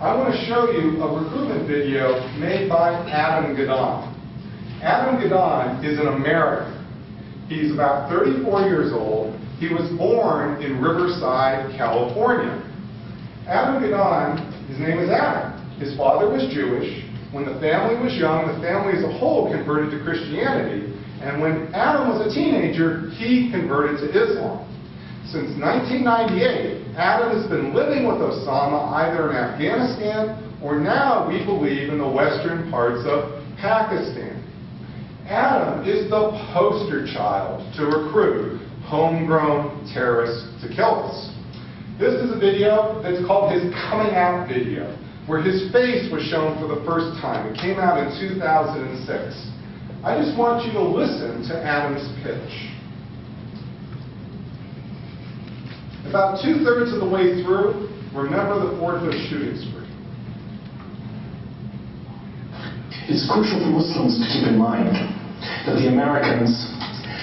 I want to show you a recruitment video made by Adam Gadon. Adam Gadon is an American. He's about 34 years old. He was born in Riverside, California. Adam Gadon, his name is Adam. His father was Jewish. When the family was young, the family as a whole converted to Christianity. And when Adam was a teenager, he converted to Islam. Since 1998, Adam has been living with Osama either in Afghanistan or now, we believe, in the western parts of Pakistan. Adam is the poster child to recruit homegrown terrorists to kill us. This is a video that's called his coming out video, where his face was shown for the first time. It came out in 2006. I just want you to listen to Adam's pitch. About 2/3 of the way through, remember the Fort Hood shooting spree. It's crucial for Muslims to keep in mind that the Americans,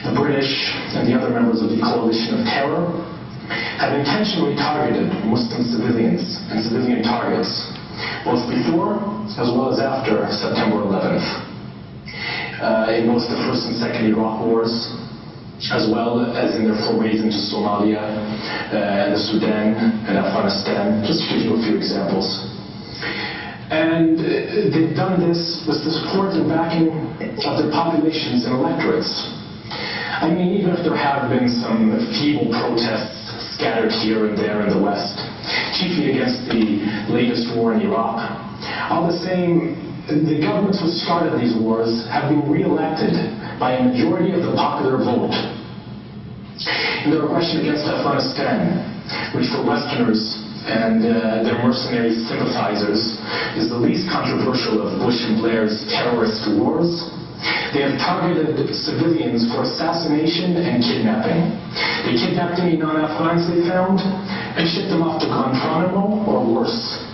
the British, and the other members of the coalition of terror have intentionally targeted Muslim civilians and civilian targets, both before as well as after September 11th. In both the first and second Iraq wars, as well as in their forays into Somalia, and the Sudan, and Afghanistan, just to give you a few examples. And they've done this with the support and backing of their populations and electorates. I mean, even if there have been some feeble protests scattered here and there in the West, chiefly against the latest war in Iraq, all the same, the governments who started these wars have been re-elected by a majority of the popular vote. In their aggression against Afghanistan, which for Westerners and their mercenary sympathizers is the least controversial of Bush and Blair's terrorist wars, they have targeted civilians for assassination and kidnapping. They kidnapped any non-Afghans they found and shipped them off to Guantanamo or worse.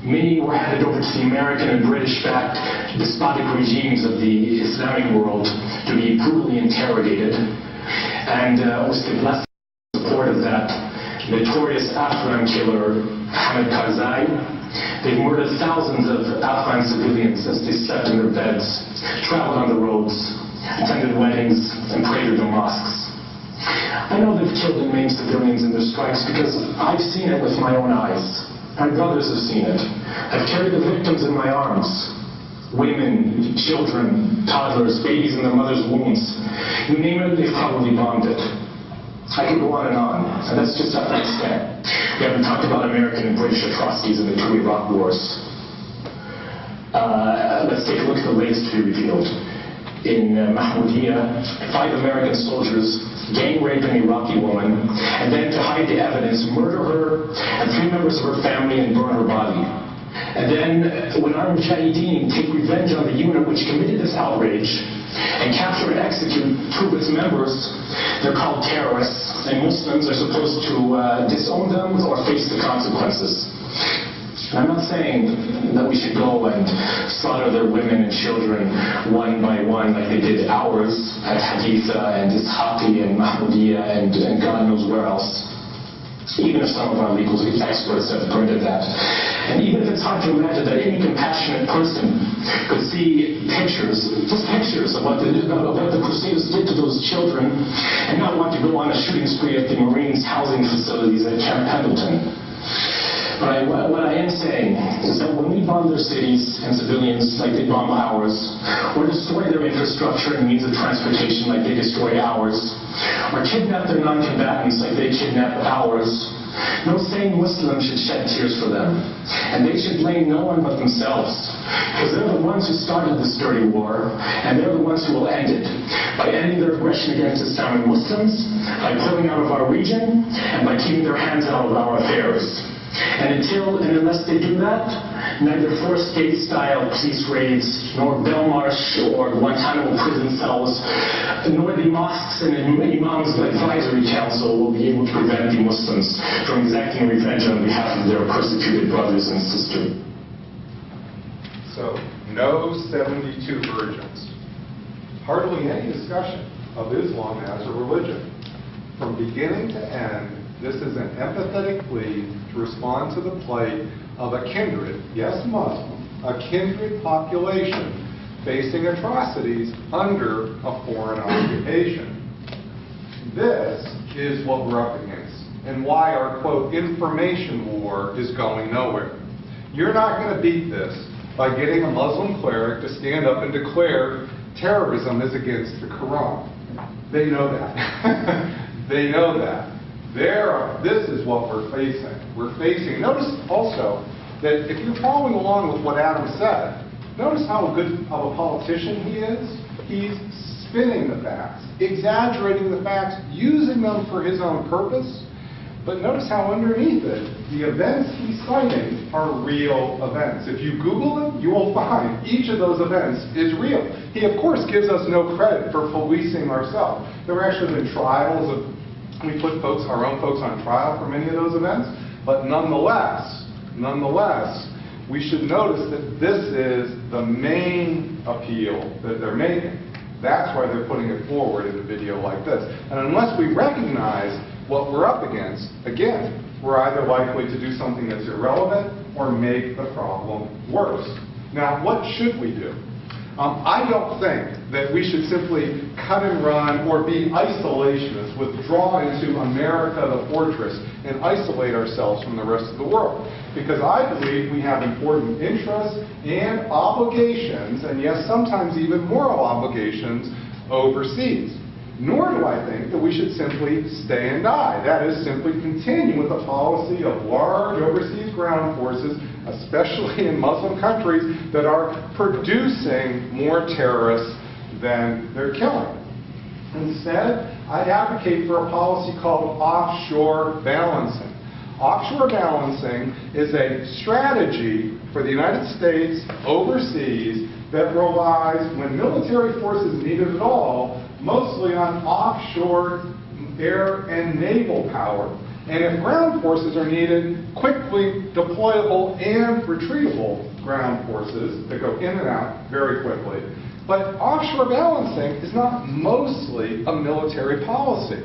Many were handed over to the American and British-backed despotic regimes of the Islamic world to be brutally interrogated. And with the blessed support of that notorious Afghan killer, Hamid Karzai, they've murdered thousands of Afghan civilians as they slept in their beds, traveled on the roads, attended weddings, and prayed in the mosques. I know they've killed and maimed civilians in their strikes because I've seen it with my own eyes. My brothers have seen it. I've carried the victims in my arms. Women, children, toddlers, babies in their mother's wombs. You name it, they've probably bombed it. I could go on, and that's just Afghanistan. We haven't talked about American and British atrocities in the two Iraq wars. Let's take a look at the latest to be revealed. In Mahmoudiyah, 5 American soldiers gang rape an Iraqi woman, and then to hide the evidence, murder her and 3 members of her family and burn her body. And then, when armed mujahideen take revenge on the unit which committed this outrage and capture and execute 2 of its members, they're called terrorists, and Muslims are supposed to disown them or face the consequences. And I'm not saying that we should go and slaughter their women and children one by one like they did ours at Haditha and Ishaqi and Mahmoudiyah and God knows where else. Even if some of our legal experts have printed that. And even if it's hard to imagine that any compassionate person could see pictures, just pictures of what the Crusaders did to those children and not want to go on a shooting spree at the Marines' housing facilities at Camp Pendleton. But what I am saying is that when we bomb their cities and civilians like they bomb ours, or destroy their infrastructure and means of transportation like they destroy ours, or kidnap their non-combatants like they kidnap ours, no sane Muslim should shed tears for them. And they should blame no one but themselves, because they're the ones who started this dirty war, and they're the ones who will end it, by ending their aggression against Islam and Muslims, by pulling out of our region, and by keeping their hands out of our affairs. And until and unless they do that, neither forced state-style police raids, nor Belmarsh or Guantanamo prison cells, nor the mosques and imams advisory council will be able to prevent the Muslims from exacting revenge on behalf of their persecuted brothers and sisters. So, no 72 virgins. Hardly any discussion of Islam as a religion. From beginning to end, this is an empathetic plea to respond to the plight of a kindred, yes Muslim, a kindred population facing atrocities under a foreign occupation. This is what we're up against, and why our, quote, information war is going nowhere. You're not going to beat this by getting a Muslim cleric to stand up and declare terrorism is against the Quran. They know that. They know that. This is what we're facing. We're facing, notice also that if you're following along with what Adam said, notice how good of a politician he is. He's spinning the facts, exaggerating the facts, using them for his own purpose. But notice how underneath it, the events he's citing are real events. If you Google them, you will find each of those events is real. He, of course, gives us no credit for policing ourselves. There have actually been trials of we put our own folks on trial for many of those events, but nonetheless, we should notice that this is the main appeal that they're making. That's why they're putting it forward in a video like this. And unless we recognize what we're up against, again, we're either likely to do something that's irrelevant or make the problem worse. Now, what should we do? I don't think that we should simply cut and run or be isolationists, withdraw into America the fortress, and isolate ourselves from the rest of the world. Because I believe we have important interests and obligations, and yes, sometimes even moral obligations, overseas. Nor do I think that we should simply stay and die. That is, simply continue with a policy of large overseas ground forces, especially in Muslim countries that are producing more terrorists than they're killing. Instead, I advocate for a policy called offshore balancing. Offshore balancing is a strategy for the United States overseas that relies, when military force is needed at all, mostly on offshore air and naval power, And if ground forces are needed, quickly deployable and retreatable ground forces that go in and out very quickly. But offshore balancing is not mostly a military policy.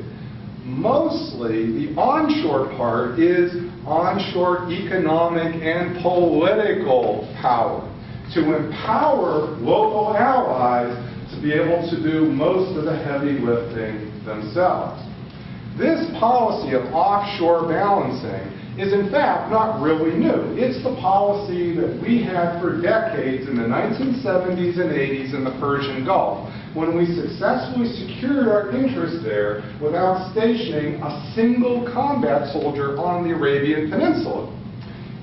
Mostly, the onshore part is onshore economic and political power to empower local allies to be able to do most of the heavy lifting themselves. This policy of offshore balancing is in fact not really new. It's the policy that we had for decades in the 1970s and 80s in the Persian Gulf, when we successfully secured our interests there without stationing a single combat soldier on the Arabian Peninsula.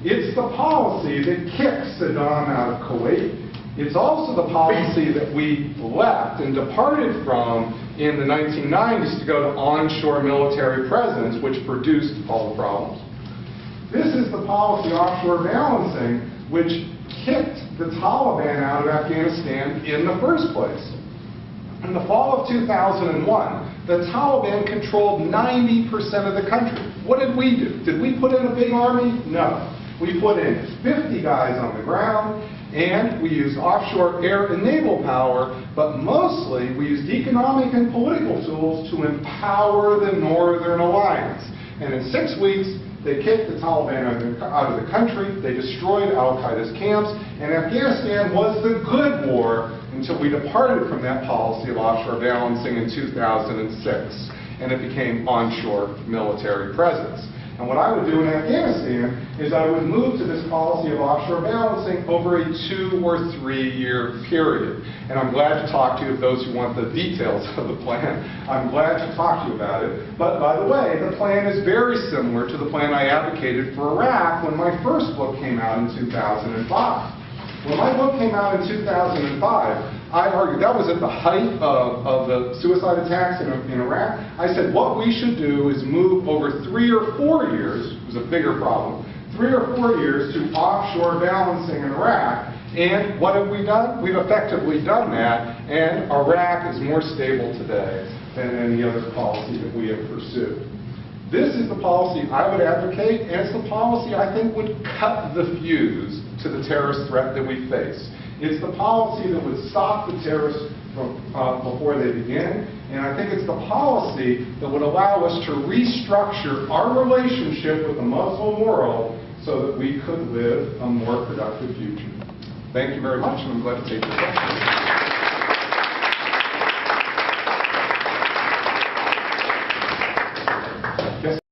It's the policy that kicked Saddam out of Kuwait. It's also the policy that we left and departed from in the 1990s to go to onshore military presence, which produced all the problems. This is the policy offshore balancing, which kicked the Taliban out of Afghanistan in the first place. In the fall of 2001, the Taliban controlled 90% of the country. What did we do? Did we put in a big army? No. We put in 50 guys on the ground, and we used offshore air and naval power, but mostly we used economic and political tools to empower the Northern Alliance. And in 6 weeks, they kicked the Taliban out of the country, they destroyed al-Qaeda's camps, and Afghanistan was the good war until we departed from that policy of offshore balancing in 2006, and it became onshore military presence. And what I would do in Afghanistan is I would move to this policy of offshore balancing over a 2 or 3 year period. And I'm glad to talk to you, those who want the details of the plan. I'm glad to talk to you about it. But by the way, the plan is very similar to the plan I advocated for Iraq when my first book came out in 2005. When my book came out in 2005, I argued, that was at the height of the suicide attacks in Iraq. I said what we should do is move over 3 or 4 years, it was a bigger problem, 3 or 4 years to offshore balancing in Iraq. And what have we done? We've effectively done that, and Iraq is more stable today than any other policy that we have pursued. This is the policy I would advocate, and it's the policy I think would cut the fuse to the terrorist threat that we face. It's the policy that would stop the terrorists from, before they begin, and I think it's the policy that would allow us to restructure our relationship with the Muslim world so that we could live a more productive future. Thank you very much, and I'm glad to take your questions.